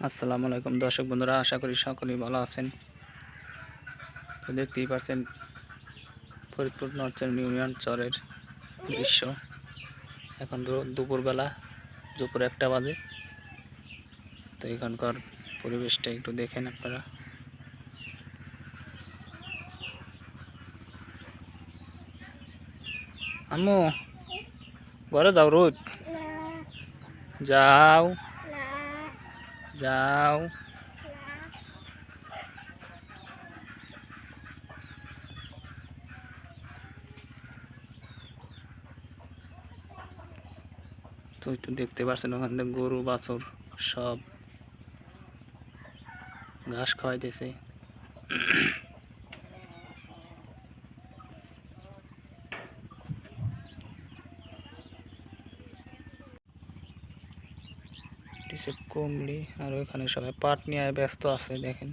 আসসালামু আলাইকুম দর্শক বন্ধুরা, আশা করি সকলেই ভালো আছেন। তো দেখতেই পাচ্ছেন ফরিদপুর নরচর ইউনিয়ন চরের দৃশ্য। এখন দুপুরবেলা, দুপুর 1টা বাজে। তো এখানকার পরিবেশটা একটু দেখেন আপনারা। আম্মু ঘরে যাও, রোদ যাও যাও। তো একটু দেখতে পাচ্ছেন ওখান থেকে গরু বাছুর সব ঘাস খাওয়াইতেছে। কুমড়ি আর ওইখানে সবাই পাট নিয়ে ব্যস্ত আছে, দেখেন।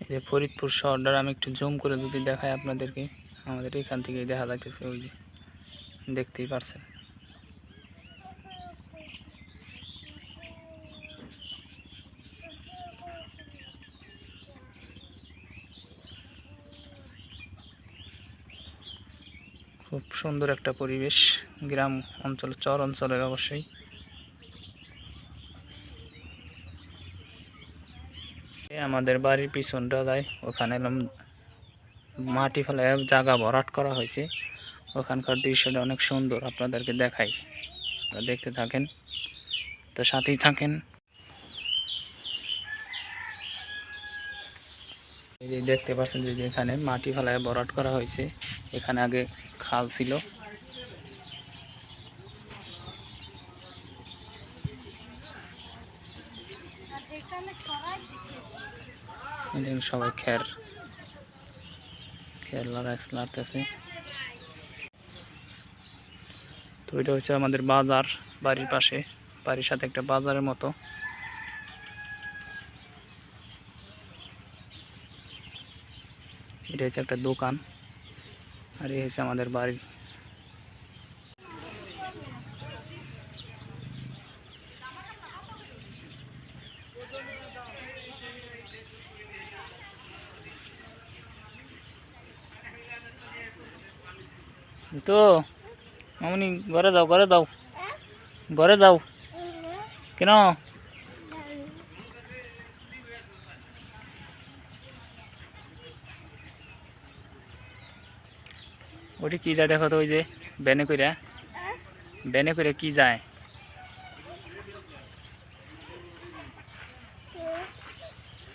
এই যে ফরিদপুর শহরটা আমি একটু জুম করে যদি দেখাই আপনাদেরকে, আমাদের এখান থেকেই দেখা যাচ্ছে। ওই যে দেখতেই পারছেন। খুব সুন্দর একটা পরিবেশ, গ্রাম অঞ্চল, চর অঞ্চলের অবশ্যই। আমাদের বাড়ির পিছনটা যায়, ওখানে মাটি ফেলে জায়গা ভরাট করা হয়েছে। ওখানকার দৃশ্যটা অনেক সুন্দর, আপনাদেরকে দেখাই, আপনারা দেখতে থাকেন, তো সাথেই থাকেন। এই যে দেখতে পাচ্ছেন যে এখানে মাটি ফেলায় ভরাট করা হয়েছে। এখানে আগে খাল ছিল। সবাই খের লাড়তেছে। তো এটা হচ্ছে আমাদের বাজার, বাড়ির পাশে, বাড়ির সাথে একটা বাজারের মতো। এটা হচ্ছে একটা দোকান, আর এই হচ্ছে আমাদের বাড়ি। তো মামনি ঘরে যাও, ঘরে যাও, ঘরে যাও। কেন? ওটি কি যায় দেখো তো, ওই যে ব্যানে করে কি যায়।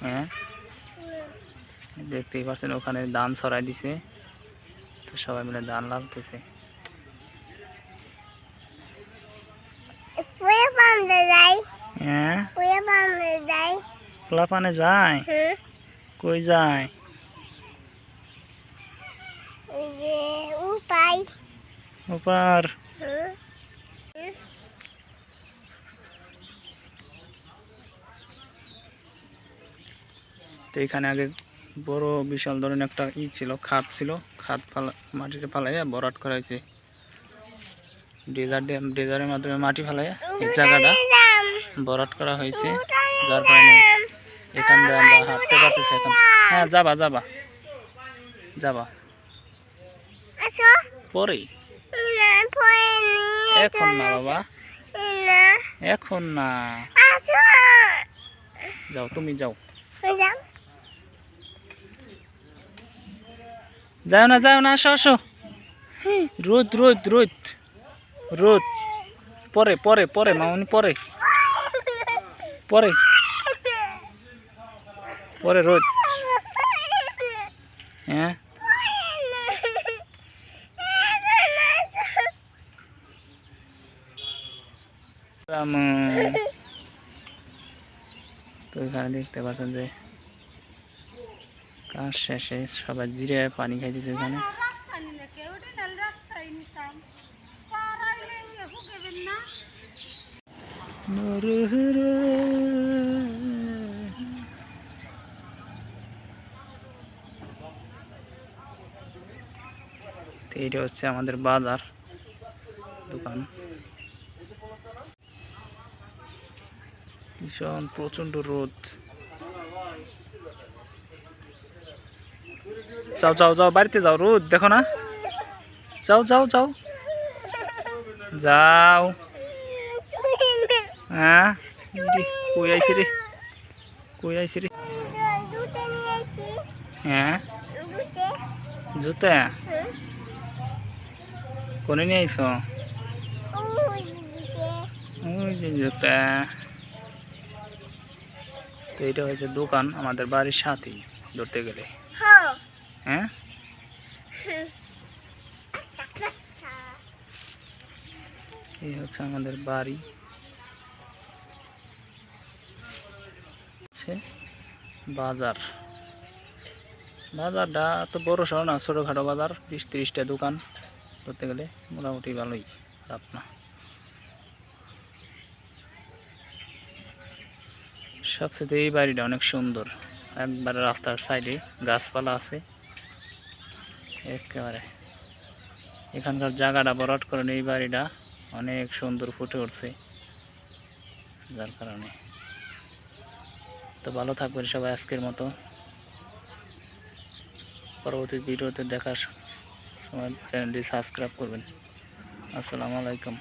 হ্যাঁ, দেখতেই পাচ্ছেন ওখানে ধান ছড়াই দিছে। তো সবাই মিলে ধান লাগতেছে। হ্যাঁ, পোলাপানে যায়। কই যায়? ওপার। তো এখানে আগে বড় বিশাল ধরনের একটা ছিল, খাত ছিল। খাত মাটিতে ফালাইয়া ভরাট করা হয়েছে। ড্রেজারের মাধ্যমে মাটি ফালাইয়া এই জায়গাটা ভরাট করা হয়েছে, যার কারণে এখান দিয়ে আমরা হাঁটতে পারতেছি এখন। হ্যাঁ, যাবা যাবা যাবা পরে, এখন না বাবা, এখন না। যাও, তুমি যাও। যাও না, যাও না, আসো আসো। রোদ রোদ রোদ রোদ। পরে পরে পরে মামনি, পরে পরে পরে রোদ। হ্যাঁ, তো এখানে দেখতে পাচ্ছেন যে কাজ শেষে সবাই জিরে পানি খাইতেছে এখানে। নরহরে। তো এইটা হচ্ছে আমাদের বাজার দোকান। ভীষণ প্রচন্ড রোদ। যাও যাও যাও, বাড়িতে যাও, রোদ দেখো না। যাও যাও যাও যাও। হ্যাঁ, কই আইছি রে, কই আইছি রে। হ্যাঁ, জুতা কোনে নিয়ে আইছ? ওই যে জুতা। তো এটা হচ্ছে দোকান আমাদের বাড়ির সাথেই ধরতে গেলে। হ্যাঁ, এই হচ্ছে আমাদের বাড়ি। বাজার, বাজারটা তো বড় শহর না, ছোটোখাটো বাজার, 20-30টা দোকান ধরতে গেলে মোটামুটি ভালোই, খারাপ না। সবচেয়ে এই বাড়িটা অনেক সুন্দর, একবারে রাস্তার সাইডে গাছপালা আছে একেবারে। এখানকার জায়গাটা ভরাট করে এই বাড়িটা অনেক সুন্দর ফুটে উঠছে, যার কারণে। তো ভালো থাকবেন সবাই আজকের মতো। পরবর্তী ভিডিওতে দেখার সময় চ্যানেলটি সাবস্ক্রাইব করবেন। আসসালামু আলাইকুম।